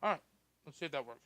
Alright, let's see if that works.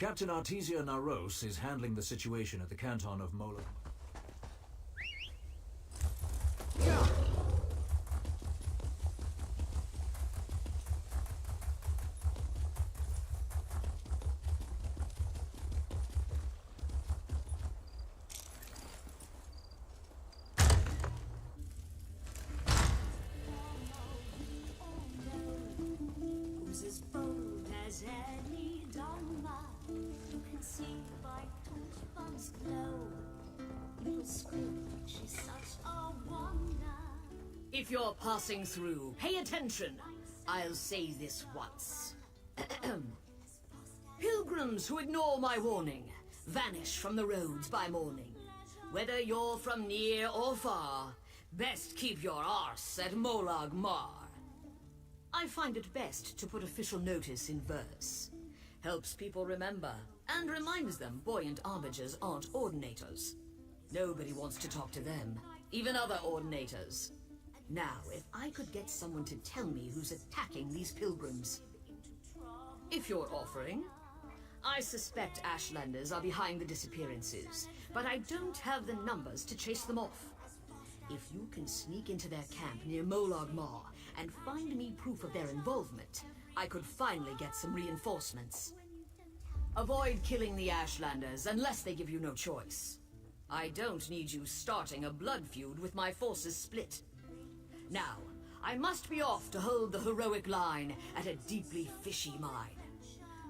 Captain Artesia Naros is handling the situation at the canton of Mola. If you're passing through, pay attention. I'll say this once. Pilgrims who ignore my warning vanish from the roads by morning. Whether you're from near or far, best keep your arse at Molag Mar. I find it best to put official notice in verse. Helps people remember, and reminds them buoyant armigers aren't ordinators. Nobody wants to talk to them, even other ordinators. Now, if I could get someone to tell me who's attacking these pilgrims. If you're offering. I suspect Ashlanders are behind the disappearances, but I don't have the numbers to chase them off. If you can sneak into their camp near Molag Mar and find me proof of their involvement, I could finally get some reinforcements. Avoid killing the Ashlanders unless they give you no choice. I don't need you starting a blood feud with my forces split. Now, I must be off to hold the heroic line at a deeply fishy mine.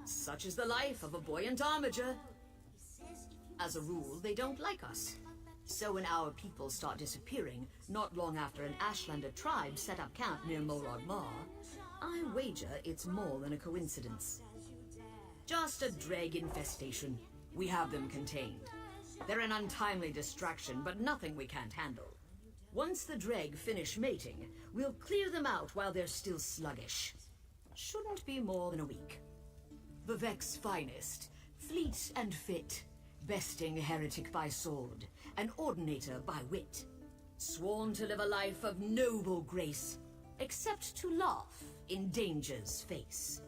Such is the life of a buoyant armiger. As a rule, they don't like us. So when our people start disappearing, not long after an Ashlander tribe set up camp near Molag Mar, I wager it's more than a coincidence. Just a dreg infestation. We have them contained. They're an untimely distraction, but nothing we can't handle. Once the dreg finish mating, we'll clear them out while they're still sluggish. Shouldn't be more than a week. Vivek's finest, fleet and fit, besting heretic by sword, an ordinator by wit. Sworn to live a life of noble grace, except to laugh in danger's face.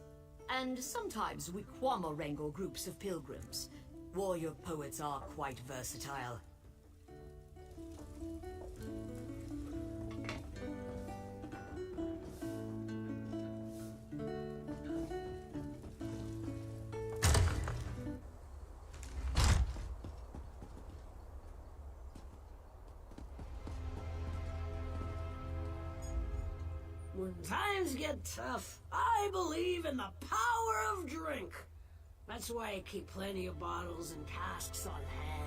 And sometimes we quammer wrangle groups of pilgrims. Warrior poets are quite versatile. When times get tough, I believe in the power of drink. That's why I keep plenty of bottles and casks on hand.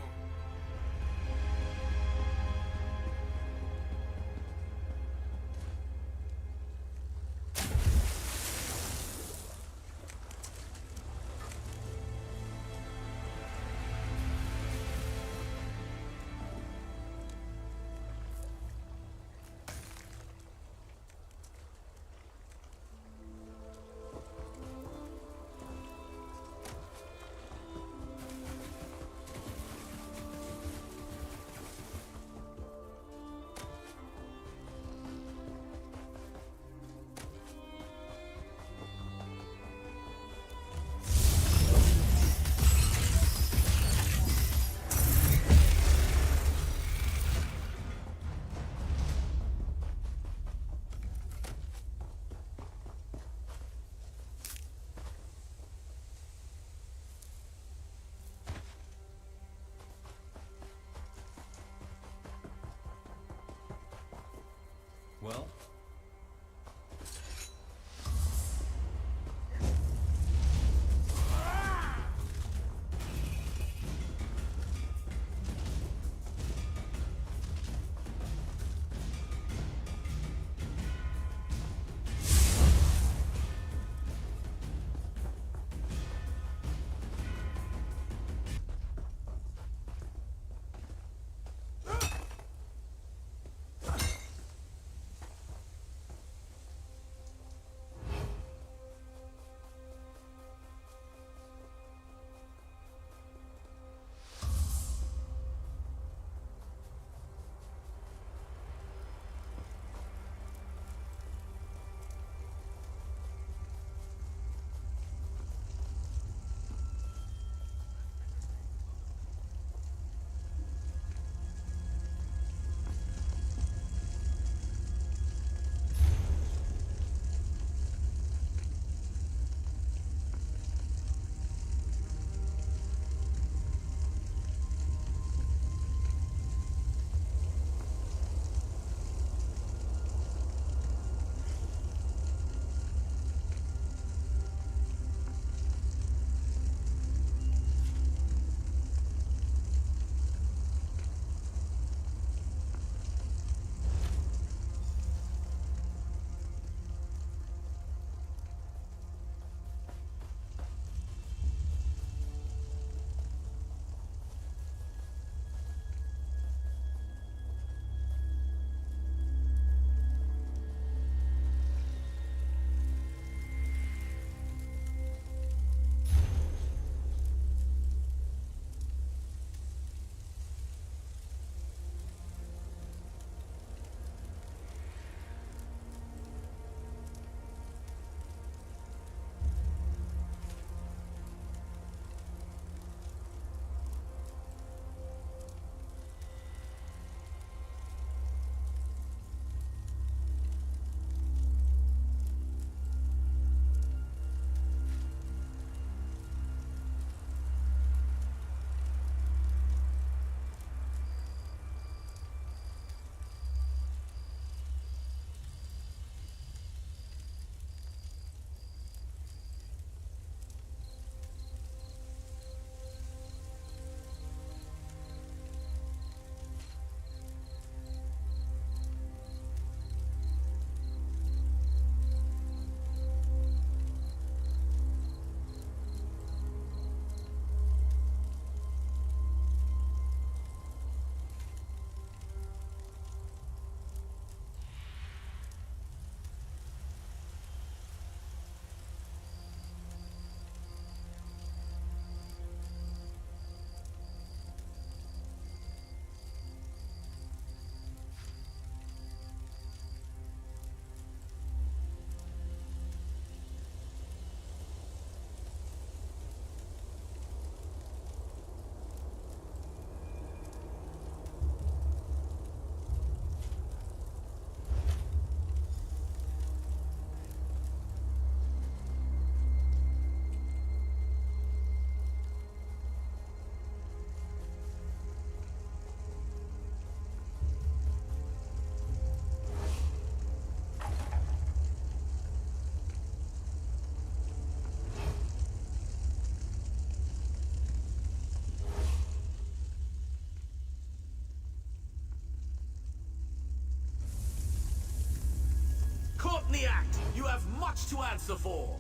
Caught in the act! You have much to answer for!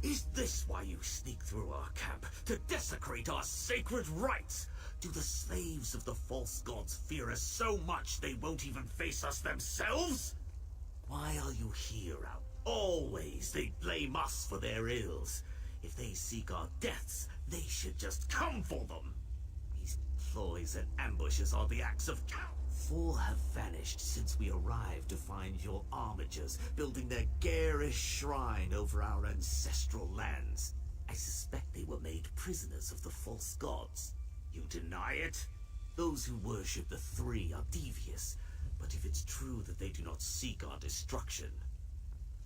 Is this why you sneak through our camp? To desecrate our sacred rites? Do the slaves of the false gods fear us so much they won't even face us themselves? Why are you here out? Always they blame us for their ills. If they seek our deaths, they should just come for them. These ploys and ambushes are the acts of cowardice. 4 have vanished since we arrived to find your armigers building their garish shrine over our ancestral lands. I suspect they were made prisoners of the false gods. You deny it? Those who worship the 3 are devious, but if it's true that they do not seek our destruction,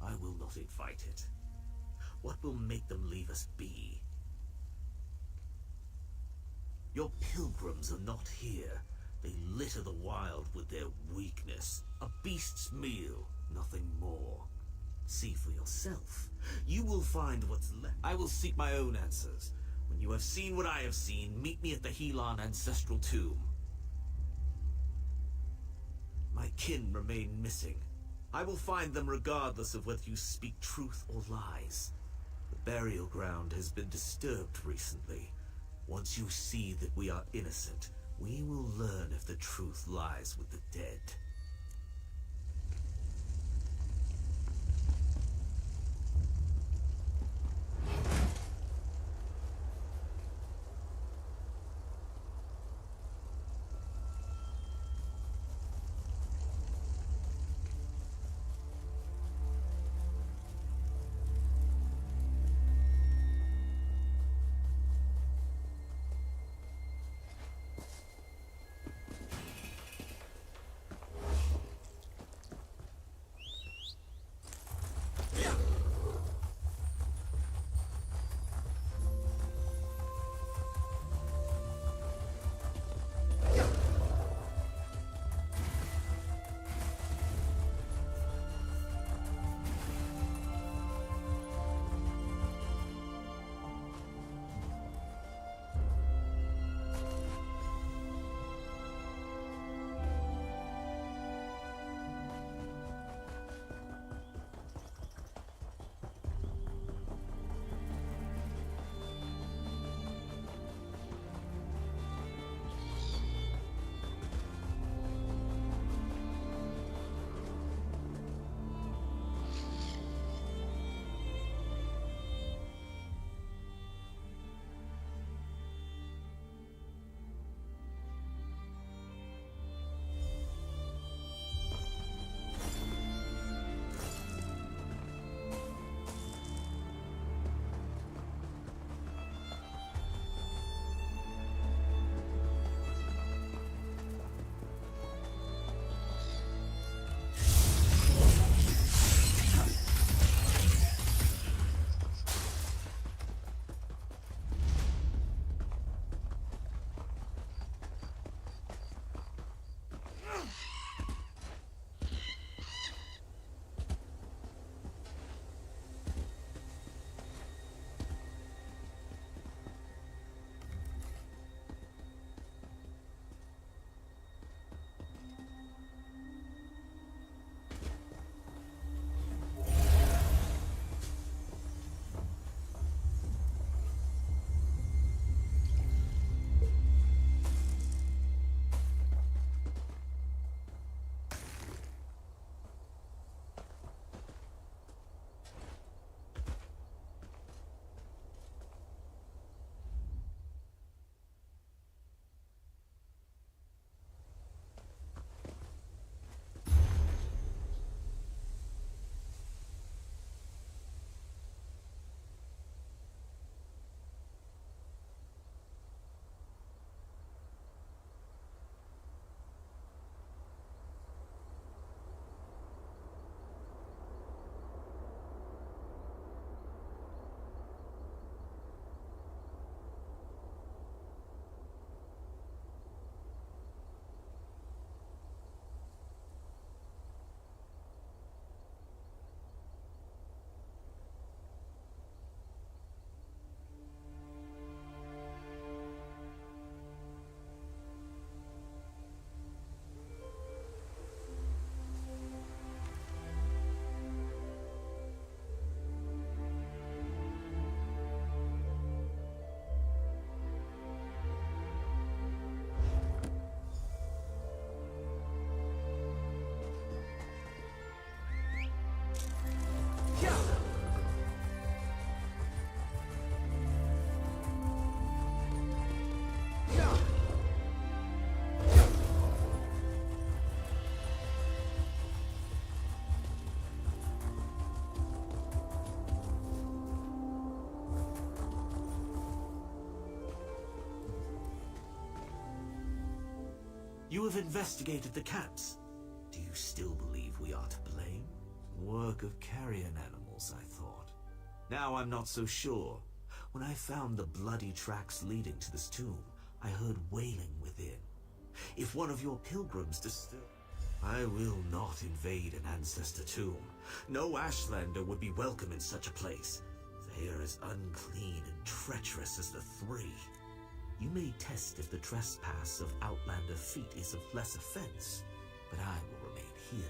I will not invite it. What will make them leave us be? Your pilgrims are not here. They litter the wild with their weakness. A beast's meal, nothing more. See for yourself. You will find what's left. I will seek my own answers. When you have seen what I have seen, meet me at the Helan ancestral tomb. My kin remain missing. I will find them regardless of whether you speak truth or lies. The burial ground has been disturbed recently. Once you see that we are innocent, we will learn if the truth lies with the dead. You have investigated the camps. Do you still believe we are to blame? Work of carrion animals, I thought. Now I'm not so sure. When I found the bloody tracks leading to this tomb, I heard wailing within. If one of your pilgrims disturbed... I will not invade an ancestor tomb. No Ashlander would be welcome in such a place. They are as unclean and treacherous as the Three. You may test if the trespass of Outlander feet is of less offense, but I will remain here.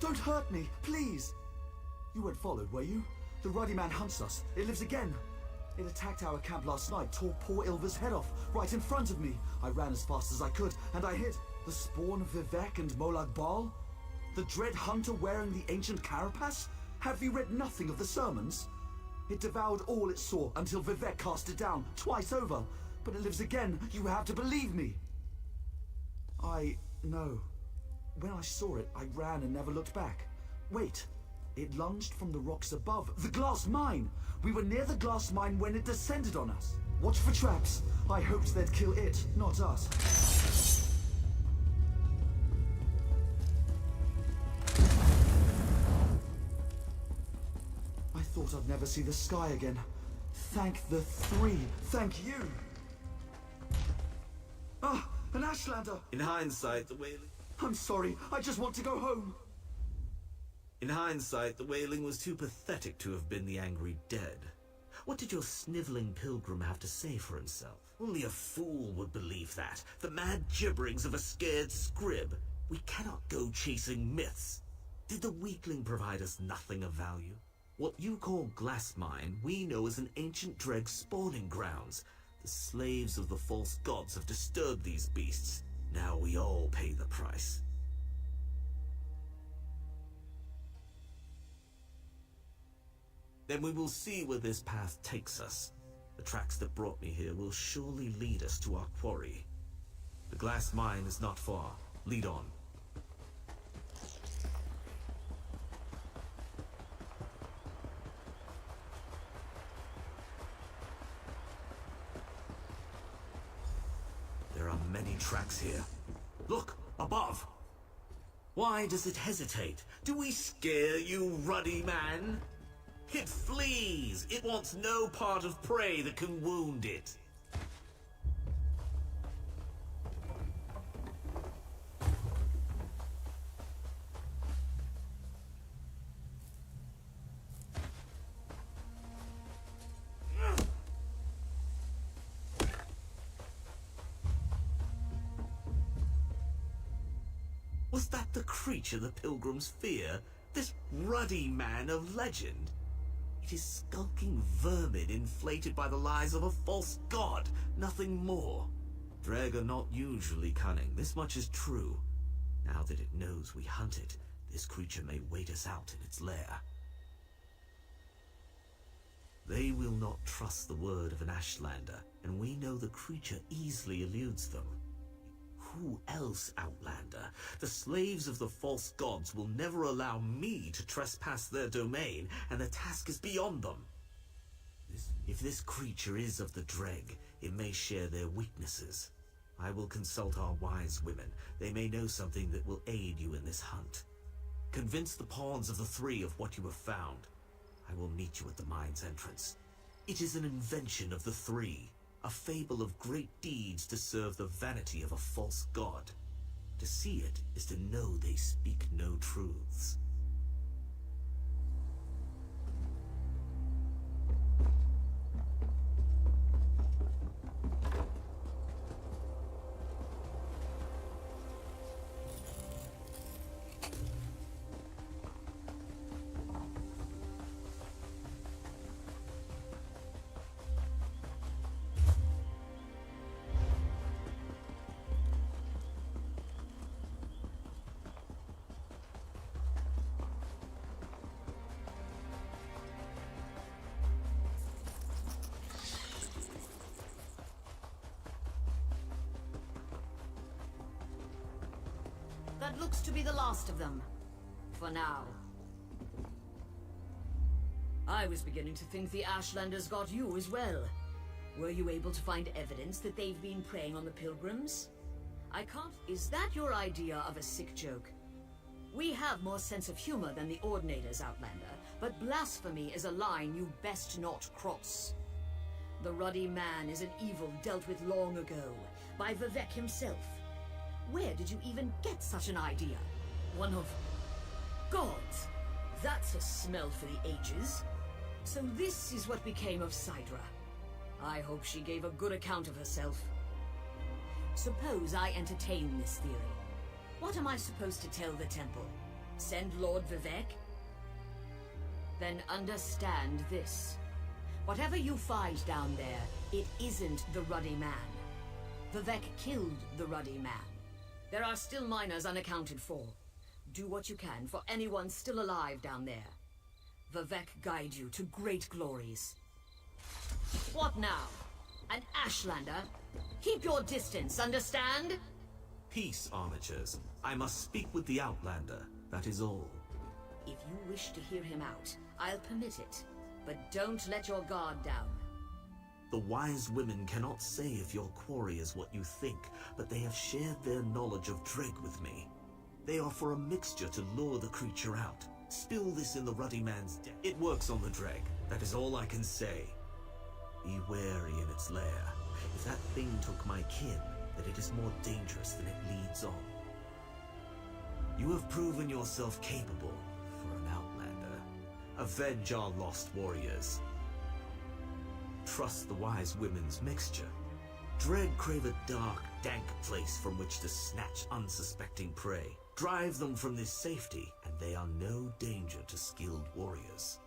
Don't hurt me, please! You weren't followed, were you? The ruddy man hunts us. It lives again. It attacked our camp last night, tore poor Ilva's head off, right in front of me. I ran as fast as I could, and I hid. The spawn of Vivek and Molag Bal? The dread hunter wearing the ancient carapace? Have you read nothing of the sermons? It devoured all it saw until Vivek cast it down, twice over. But it lives again. You have to believe me. I know. When I saw it, I ran and never looked back. Wait, it lunged from the rocks above. The glass mine! We were near the glass mine when it descended on us. Watch for traps. I hoped they'd kill it, not us. I thought I'd never see the sky again. Thank the Three. Thank you. Ah, an Ashlander! In hindsight, the wailing... I'm sorry, I just want to go home. In hindsight, the wailing was too pathetic to have been the angry dead. What did your sniveling pilgrim have to say for himself? Only a fool would believe that. The mad gibberings of a scared scrib. We cannot go chasing myths. Did the weakling provide us nothing of value? What you call glass mine, we know as an ancient dreg spawning grounds. The slaves of the false gods have disturbed these beasts. Now we all pay the price. Then we will see where this path takes us. The tracks that brought me here will surely lead us to our quarry. The glass mine is not far. Lead on. There are many tracks here. Look, above! Why does it hesitate? Do we scare you, ruddy man? It flees! It wants no part of prey that can wound it. Was that the creature the pilgrims fear? This ruddy man of legend? It is skulking vermin inflated by the lies of a false god, nothing more. Dreg are not usually cunning, this much is true. Now that it knows we hunt it, this creature may wait us out in its lair. They will not trust the word of an Ashlander, and we know the creature easily eludes them. Who else, Outlander? The slaves of the false gods will never allow me to trespass their domain, and the task is beyond them. If this creature is of the Dreg, it may share their weaknesses. I will consult our wise women. They may know something that will aid you in this hunt. Convince the pawns of the Three of what you have found. I will meet you at the mine's entrance. It is an invention of the Three. A fable of great deeds to serve the vanity of a false god. To see it is to know they speak no truths. That looks to be the last of them. For now. I was beginning to think the Ashlanders got you as well. Were you able to find evidence that they've been preying on the pilgrims? I can't... Is that your idea of a sick joke? We have more sense of humor than the Ordinators, Outlander, but blasphemy is a line you best not cross. The Ruddy Man is an evil dealt with long ago, by Vivek himself. Where did you even get such an idea? One of... gods. That's a smell for the ages. So this is what became of Sidra. I hope she gave a good account of herself. Suppose I entertain this theory. What am I supposed to tell the temple? Send Lord Vivek? Then understand this. Whatever you find down there, it isn't the Ruddy Man. Vivek killed the Ruddy Man. There are still miners unaccounted for. Do what you can for anyone still alive down there. Vivek guide you to great glories. What now? An Ashlander? Keep your distance, understand? Peace, armatures. I must speak with the Outlander, that is all. If you wish to hear him out, I'll permit it. But don't let your guard down. The wise women cannot say if your quarry is what you think, but they have shared their knowledge of Dreg with me. They offer a mixture to lure the creature out. Spill this in the Ruddy Man's den. It works on the Dreg, that is all I can say. Be wary in its lair. If that thing took my kin, that it is more dangerous than it leads on. You have proven yourself capable for an Outlander. Avenge our lost warriors. Trust the wise women's mixture. Dreg crave a dark, dank place from which to snatch unsuspecting prey. Drive them from this safety, and they are no danger to skilled warriors.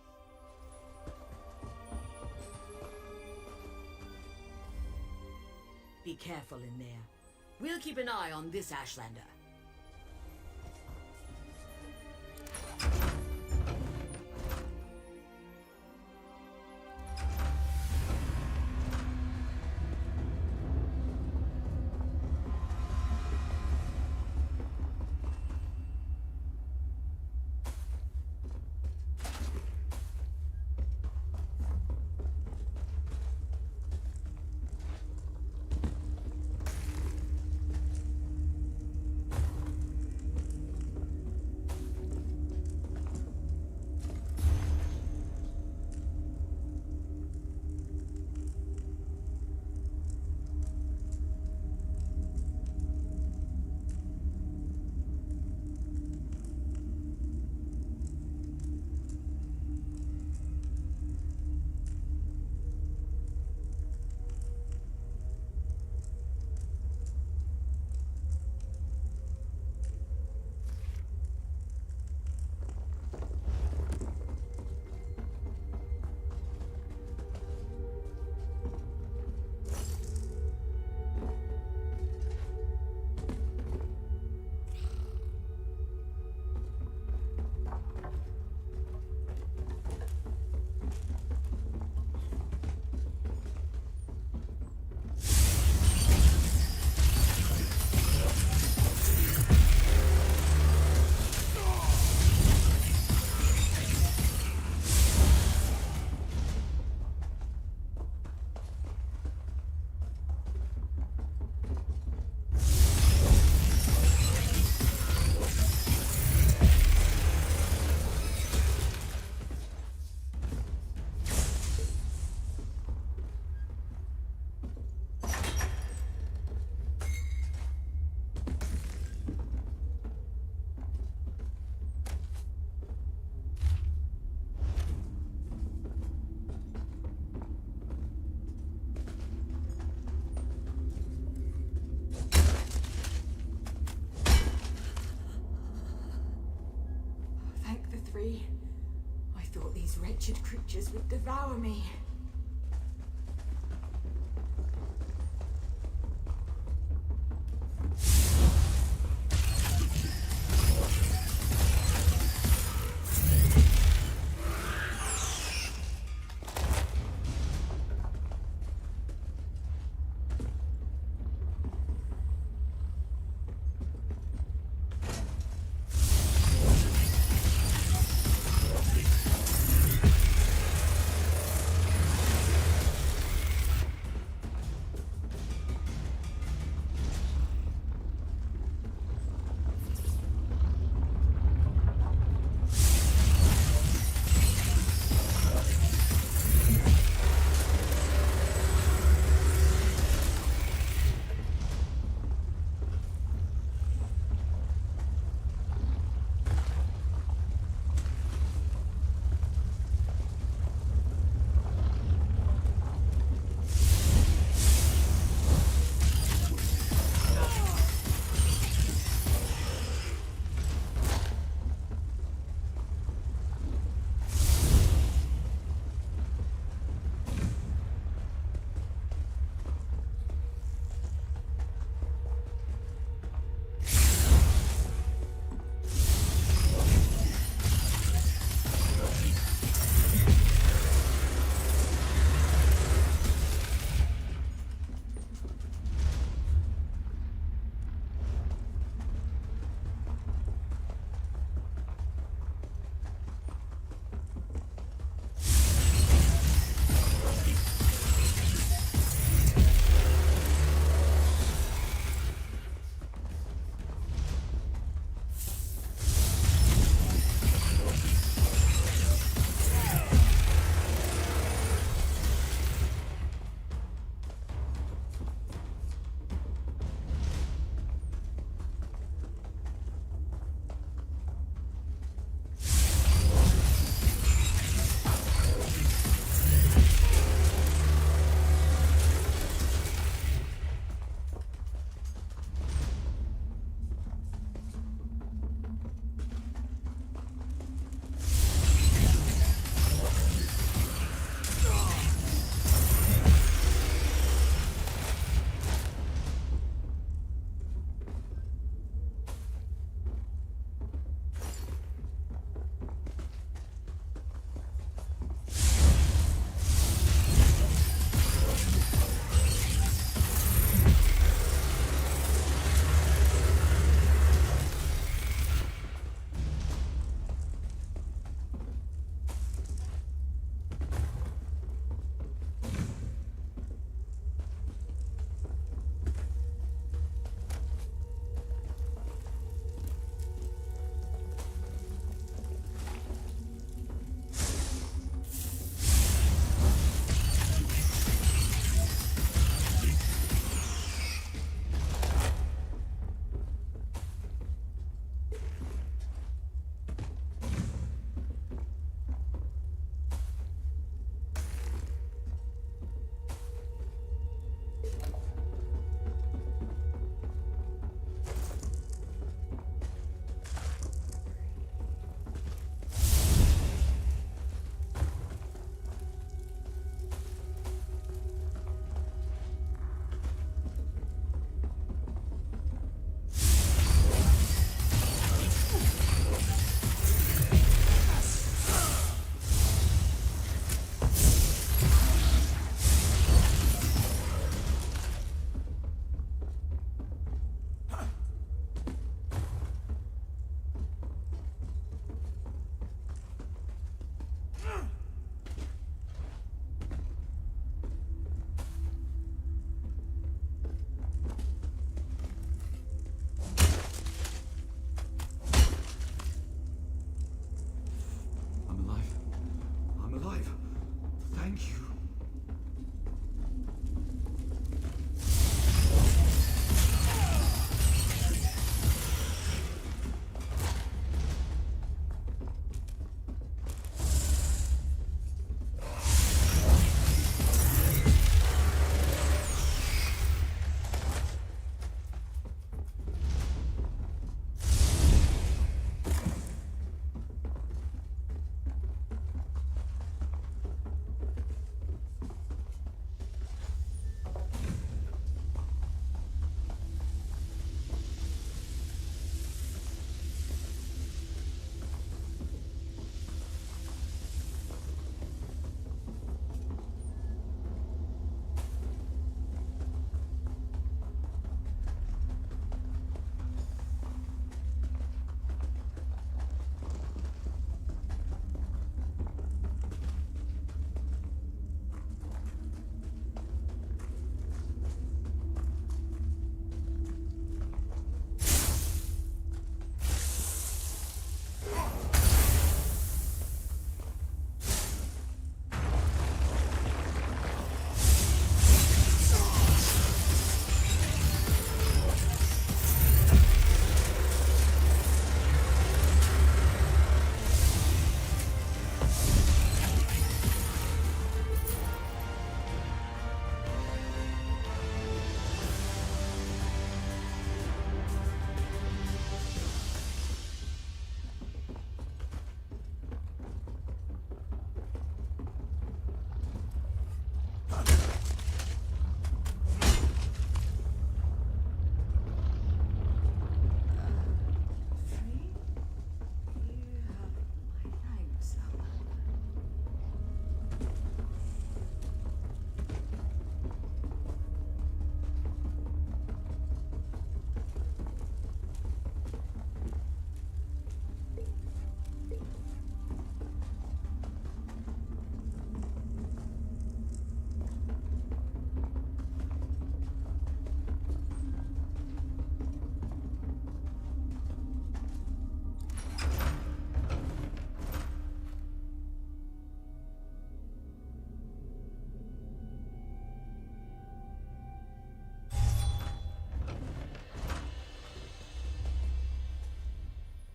Be careful in there. We'll keep an eye on this Ashlander. I thought these wretched creatures would devour me.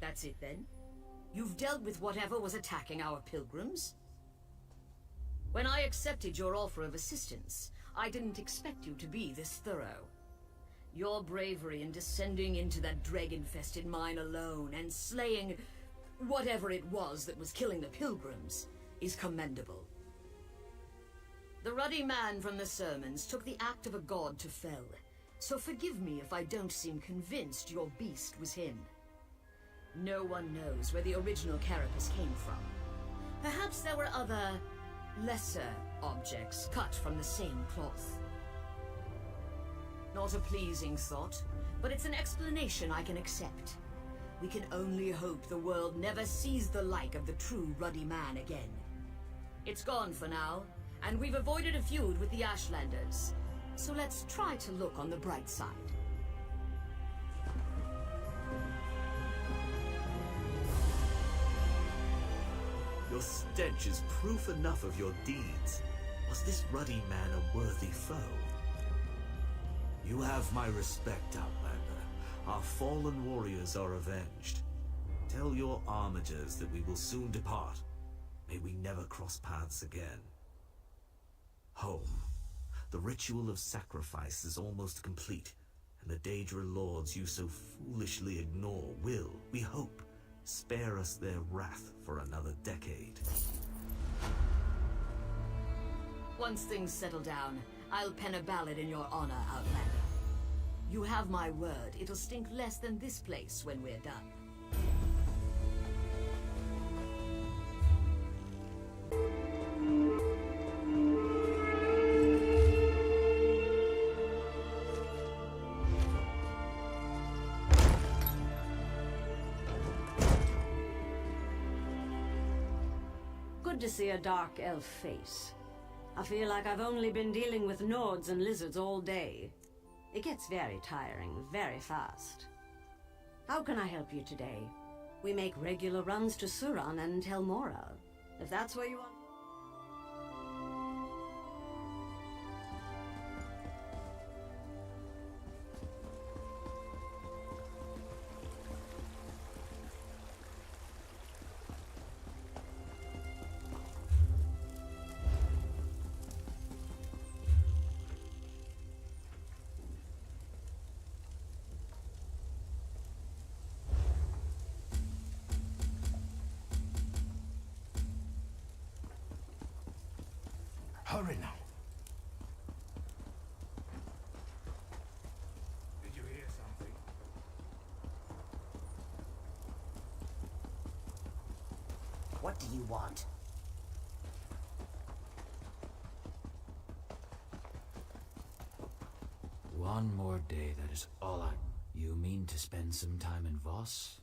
That's it then? You've dealt with whatever was attacking our pilgrims? When I accepted your offer of assistance, I didn't expect you to be this thorough. Your bravery in descending into that dreg-infested mine alone and slaying whatever it was that was killing the pilgrims is commendable. The ruddy man from the sermons took the act of a god to fell, so forgive me if I don't seem convinced your beast was him. No one knows where the original carapace came from. Perhaps there were other, lesser objects cut from the same cloth. Not a pleasing thought, but it's an explanation I can accept. We can only hope the world never sees the like of the true ruddy man again. It's gone for now, and we've avoided a feud with the Ashlanders. So let's try to look on the bright side. Your stench is proof enough of your deeds. Was this ruddy man a worthy foe? You have my respect, Outlander. Our fallen warriors are avenged. Tell your armigers that we will soon depart. May we never cross paths again. Home. The ritual of sacrifice is almost complete, and the Daedra lords you so foolishly ignore will, we hope, spare us their wrath for another decade. Once things settle down, I'll pen a ballad in your honor, Outlander. You have my word, it'll stink less than this place when we're done. Good to see a dark elf face. I feel like I've only been dealing with Nords and lizards all day. It gets very tiring, very fast. How can I help you today? We make regular runs to Suran and Telmora. If that's where you want... Hurry now. Did you hear something? What do you want? One more day, that is all I... You mean to spend some time in Voss?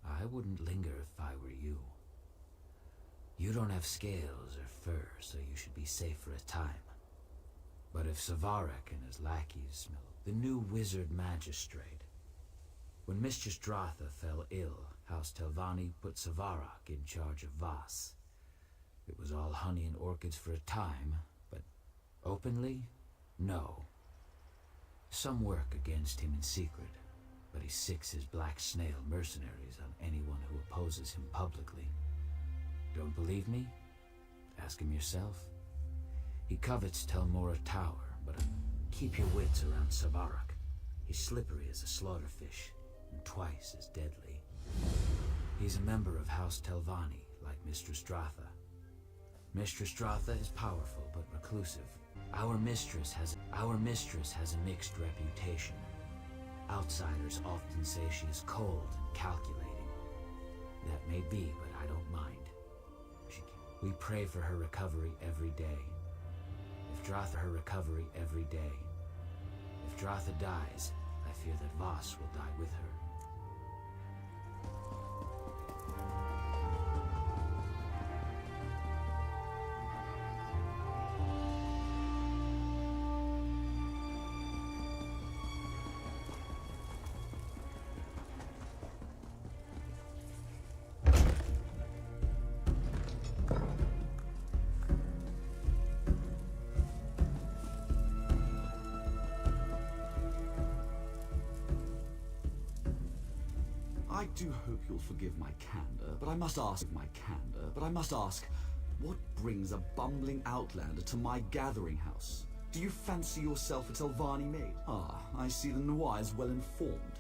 I wouldn't linger if I were you. You don't have scales or fur, so you should be safe for a time. But if Savarak and his lackeys smell the new wizard magistrate... When Mistress Dratha fell ill, House Telvanni put Savarak in charge of Voss. It was all honey and orchids for a time, but openly, no. Some work against him in secret, but he sicks his black snail mercenaries on anyone who opposes him publicly. Don't believe me? Ask him yourself. He covets Telmora Tower, but keep your wits around Savarak. He's slippery as a slaughterfish, and twice as deadly. He's a member of House Telvanni, like Mistress Dratha. Mistress Dratha is powerful, but reclusive. Our mistress has a mixed reputation. Outsiders often say she is cold and calculating. That may be, but I don't mind. We pray for her recovery every day. If Dratha dies, I fear that Voss will die with her. I do hope you'll forgive my candor, but I must ask, what brings a bumbling outlander to my gathering house? Do you fancy yourself a Telvanni maid? Ah, I see the Noir is well informed.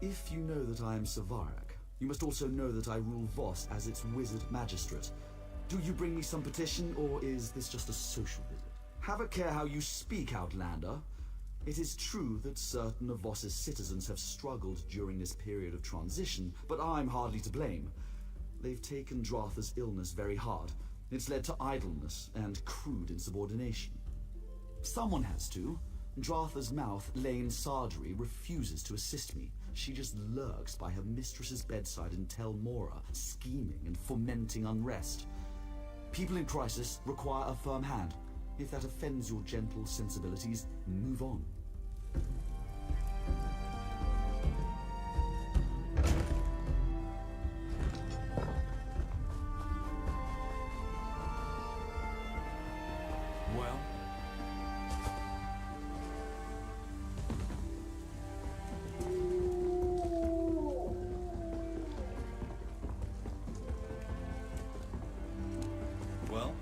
If you know that I am Savarak, you must also know that I rule Voss as its wizard magistrate. Do you bring me some petition, or is this just a social visit? Have a care how you speak, Outlander. It is true that certain of Voss's citizens have struggled during this period of transition, but I'm hardly to blame. They've taken Dratha's illness very hard. It's led to idleness and crude insubordination. Someone has to. Dratha's mouth, Lane Sardry, refuses to assist me. She just lurks by her mistress's bedside in Tel Mora, scheming and fomenting unrest. People in crisis require a firm hand. If that offends your gentle sensibilities, move on. Well? Well?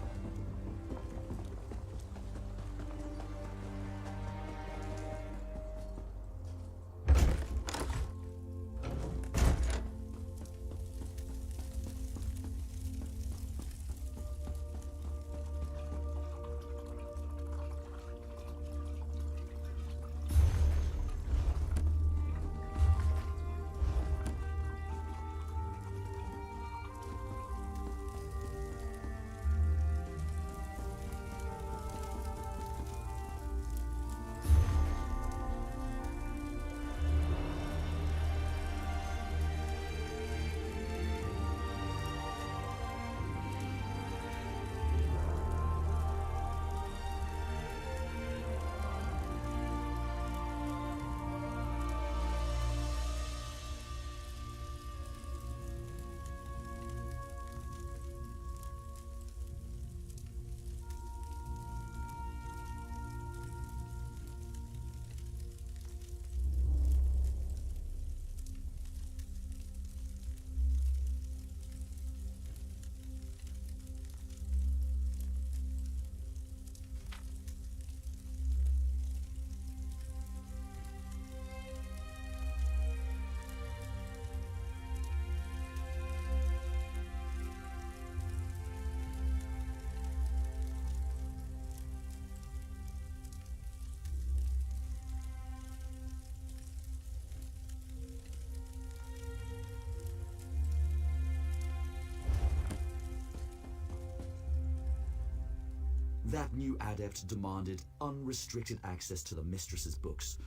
That new adept demanded unrestricted access to the mistress's books.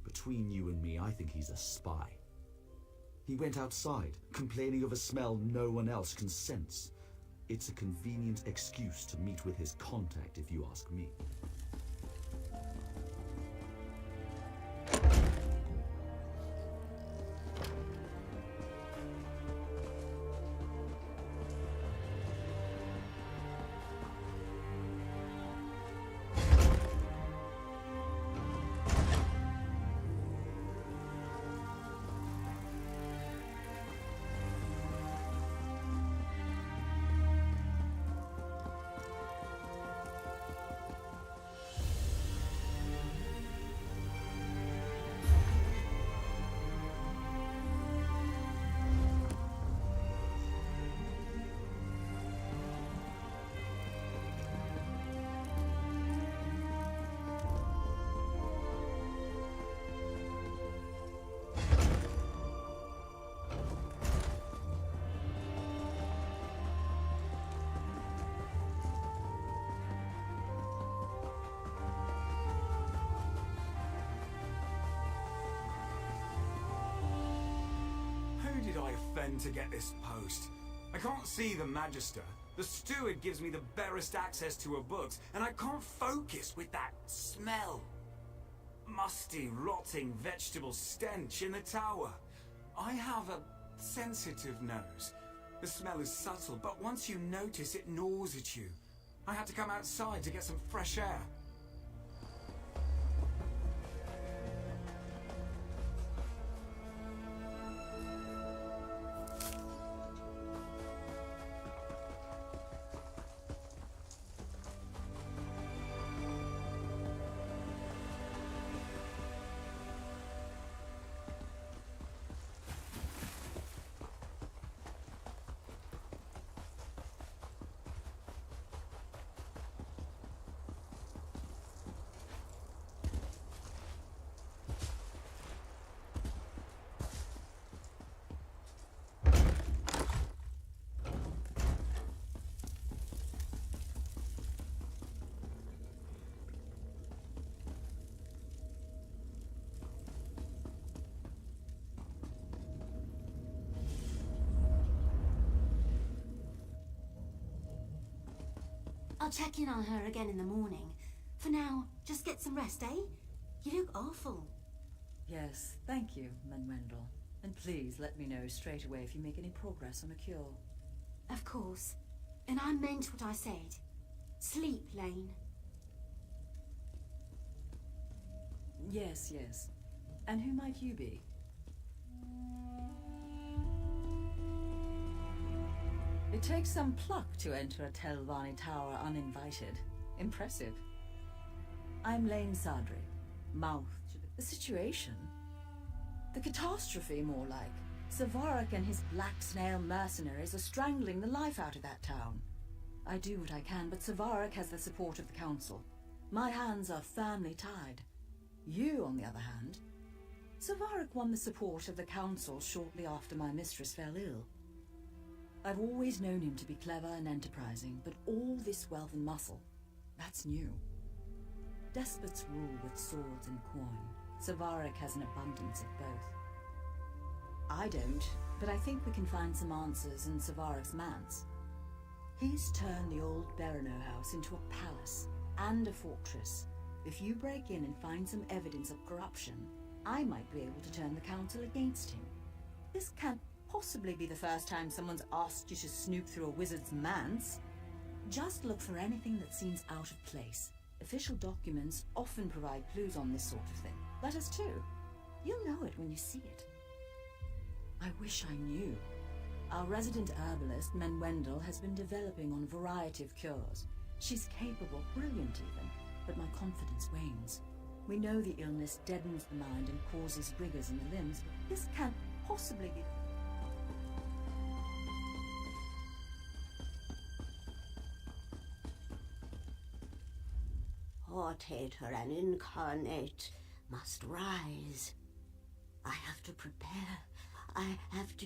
Between you and me, I think he's a spy. He went outside, complaining of a smell no one else can sense. It's a convenient excuse to meet with his contact, if you ask me. Who did I offend to get this post? I can't see the Magister. The steward gives me the barest access to her books, and I can't focus with that smell. Musty, rotting vegetable stench in the tower. I have a sensitive nose. The smell is subtle, but once you notice, it gnaws at you. I had to come outside to get some fresh air. I'll check in on her again in the morning. For now, just get some rest, eh? You look awful. Yes, thank you, Manuendel. And please let me know straight away if you make any progress on a cure. Of course. And I meant what I said. Sleep, Lane. Yes, yes. And who might you be? It takes some pluck to enter a Telvanni tower uninvited. Impressive. I'm Lane Sadri, mouth to the situation. The catastrophe, more like. Savarak and his black snail mercenaries are strangling the life out of that town. I do what I can, but Savarak has the support of the council. My hands are firmly tied. You, on the other hand... Savarak won the support of the council shortly after my mistress fell ill. I've always known him to be clever and enterprising, but all this wealth and muscle, that's new. Despots rule with swords and coin. Savarak has an abundance of both. I don't, but I think we can find some answers in Savarak's manse. He's turned the old Berino house into a palace and a fortress. If you break in and find some evidence of corruption, I might be able to turn the council against him. This can't possibly be the first time someone's asked you to snoop through a wizard's manse. Just look for anything that seems out of place. Official documents often provide clues on this sort of thing. Letters too. You'll know it when you see it. I wish I knew. Our resident herbalist, Manuendel, has been developing on a variety of cures. She's capable, brilliant even, but my confidence wanes. We know the illness deadens the mind and causes rigors in the limbs, but this can't possibly be... Hortator and incarnate must rise. I have to prepare. I have to